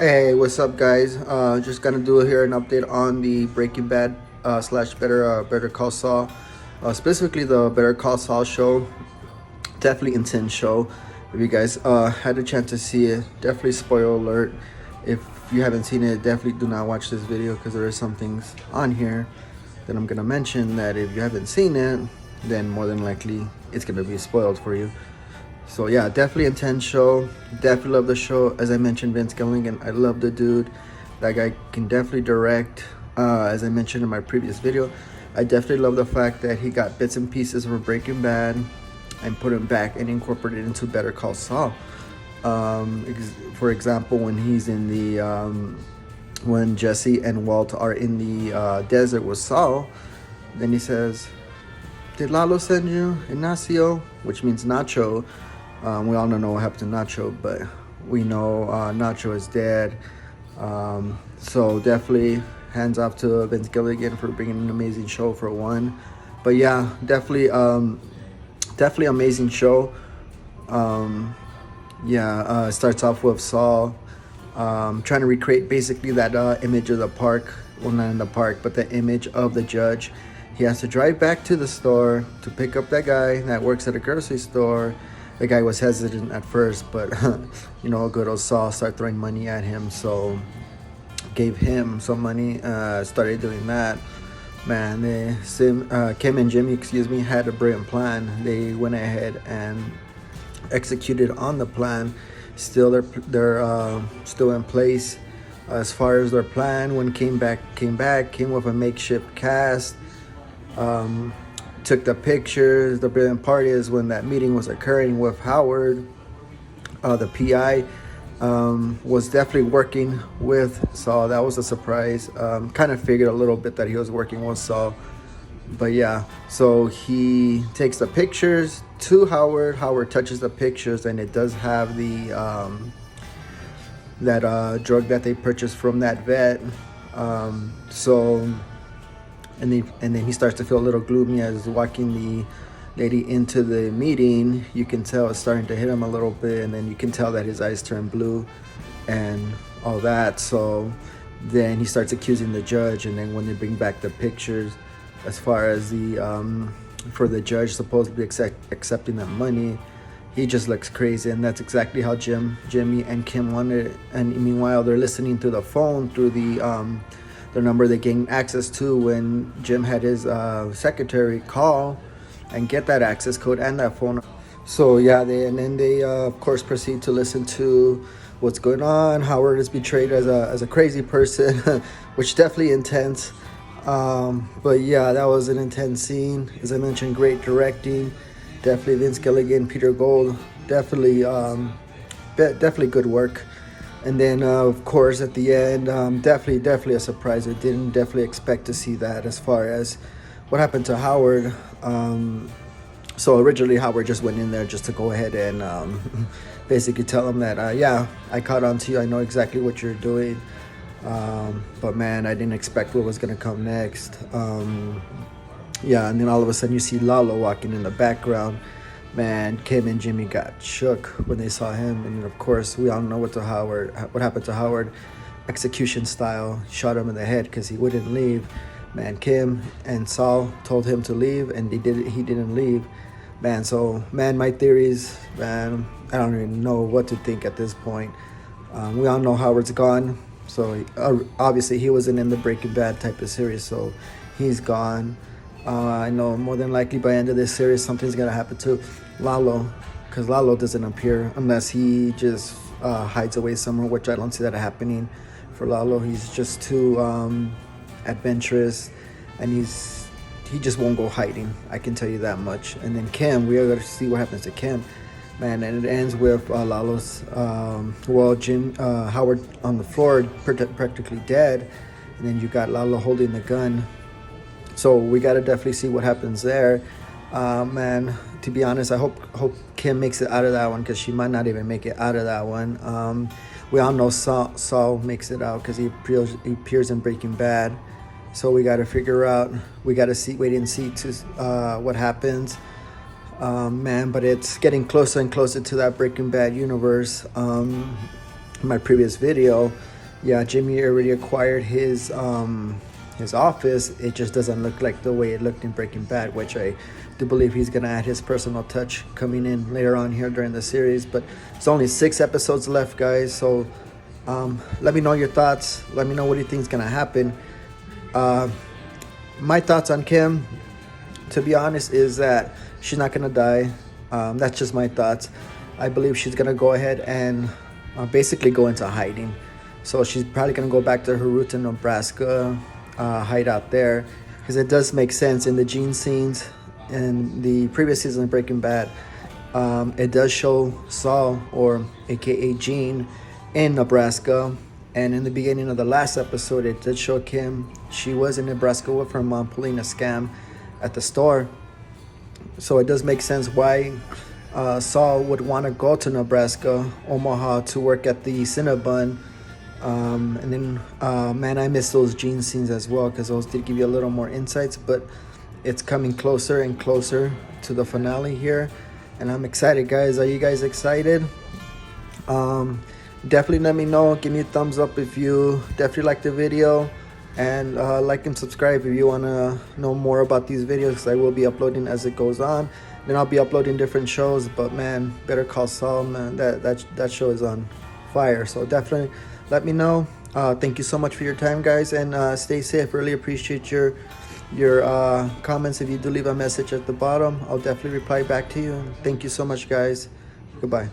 Hey, what's up, guys? Just gonna do here an update on the Breaking Bad slash Better Call Saul, specifically the Better Call Saul show. Definitely intense show. If you guys had a chance to see it, definitely spoiler alert. If you haven't seen it, definitely do not watch this video because there are some things on here that I'm gonna mention that if you haven't seen it, then more than likely it's gonna be spoiled for you. So yeah, definitely intense show. Definitely love the show. As I mentioned, Vince Gilligan, I love the dude. That guy can definitely direct. As I mentioned in my previous video, I definitely love the fact that he got bits and pieces from Breaking Bad and put him back and incorporated into Better Call Saul. For example, when he's in the when Jesse and Walt are in the desert with Saul, then he says, "Did Lalo send you, Ignacio?" Which means Nacho. We all don't know what happened to Nacho, but we know Nacho is dead. So definitely hands off to Vince Gilligan for bringing an amazing show for one. But yeah, definitely amazing show. It starts off with Saul trying to recreate basically that image of the park. Well, not in the park, but the image of the judge. He has to drive back to the store to pick up that guy that works at a grocery store. The guy was hesitant at first, but good old Saul started throwing money at him, so gave him some money. Started doing that. Man, Kim and Jimmy, had a brilliant plan. They went ahead and executed on the plan. Still, they're still in place as far as their plan. When came with a makeshift cast. Took the pictures. The brilliant part is when that meeting was occurring with Howard, the PI was definitely working with Saul. That was a surprise. Kind of figured a little bit that he was working with Saul. But yeah, so he takes the pictures to Howard. Howard touches the pictures, and it does have the that drug that they purchased from that vet. And then he starts to feel a little gloomy as walking the lady into the meeting. You can tell it's starting to hit him a little bit, and then you can tell that his eyes turn blue and all that. So then he starts accusing the judge, and then when they bring back the pictures, as far as the for the judge supposedly accepting the money, he just looks crazy, and that's exactly how Jimmy and Kim wanted it. And meanwhile, they're listening through the phone through the number they gained access to when Jim had his secretary call and get that access code and that phone. So yeah, they of course proceed to listen to what's going on. Howard is betrayed as a crazy person, which definitely intense. But yeah, that was an intense scene. As I mentioned, great directing. Definitely Vince Gilligan, Peter Gold, definitely good work. And then, of course, at the end, definitely a surprise. I didn't definitely expect to see that as far as what happened to Howard. So originally, Howard just went in there just to go ahead and basically tell him that, yeah, I caught on to you. I know exactly what you're doing. But man, I didn't expect what was going to come next. Yeah, and then all of a sudden you see Lalo walking in the background. Man, Kim and Jimmy got shook when they saw him, and of course, we all know what happened to Howard, execution style. Shot him in the head because he wouldn't leave. Man, Kim and Saul told him to leave, and he didn't leave. Man, my theories, man, I don't even know what to think at this point. We all know Howard's gone, so obviously he wasn't in the Breaking Bad type of series, so he's gone. I know more than likely by the end of this series something's gonna happen to Lalo, because Lalo doesn't appear unless he just hides away somewhere, which I don't see that happening for Lalo. He's just too adventurous, and he just won't go hiding. I can tell you that much. And then Kim, we are gonna see what happens to Kim, man. And it ends with Lalo's Howard on the floor, practically dead, and then you got Lalo holding the gun. So we got to definitely see what happens there. Man, to be honest, I hope Kim makes it out of that one, because she might not even make it out of that one. We all know Saul makes it out because he appears in Breaking Bad. So we got to figure out, we got to wait and see to what happens. Man, but it's getting closer and closer to that Breaking Bad universe. In my previous video, yeah, Jimmy already acquired his office. It just doesn't look like the way it looked in Breaking Bad, which I do believe he's gonna add his personal touch coming in later on here during the series. But it's only 6 episodes left, guys. So let me know your thoughts. Let me know what you think is gonna happen. My thoughts on Kim, to be honest, is that she's not gonna die. That's just my thoughts. I believe she's gonna go ahead and basically go into hiding. So she's probably gonna go back to her roots in Nebraska, hide out there, because it does make sense in the Gene scenes in the previous season of Breaking Bad. It does show Saul, or AKA Gene, in Nebraska. And in the beginning of the last episode, it did show Kim. She was in Nebraska with her mom pulling a scam at the store. So it does make sense why Saul would want to go to Nebraska, Omaha, to work at the Cinnabon. And then, man, I miss those Gene scenes as well, because those did give you a little more insights. But it's coming closer and closer to the finale here. And I'm excited, guys. Are you guys excited? Definitely let me know. Give me a thumbs up if you definitely like the video, and like and subscribe if you want to know more about these videos. I will be uploading as it goes on. Then I'll be uploading different shows. But man, Better Call Saul, man, that show is on fire. So definitely let me know. Thank you so much for your time, guys, and stay safe. Really appreciate your comments. If you do leave a message at the bottom, I'll definitely reply back to you. Thank you so much, guys. Goodbye.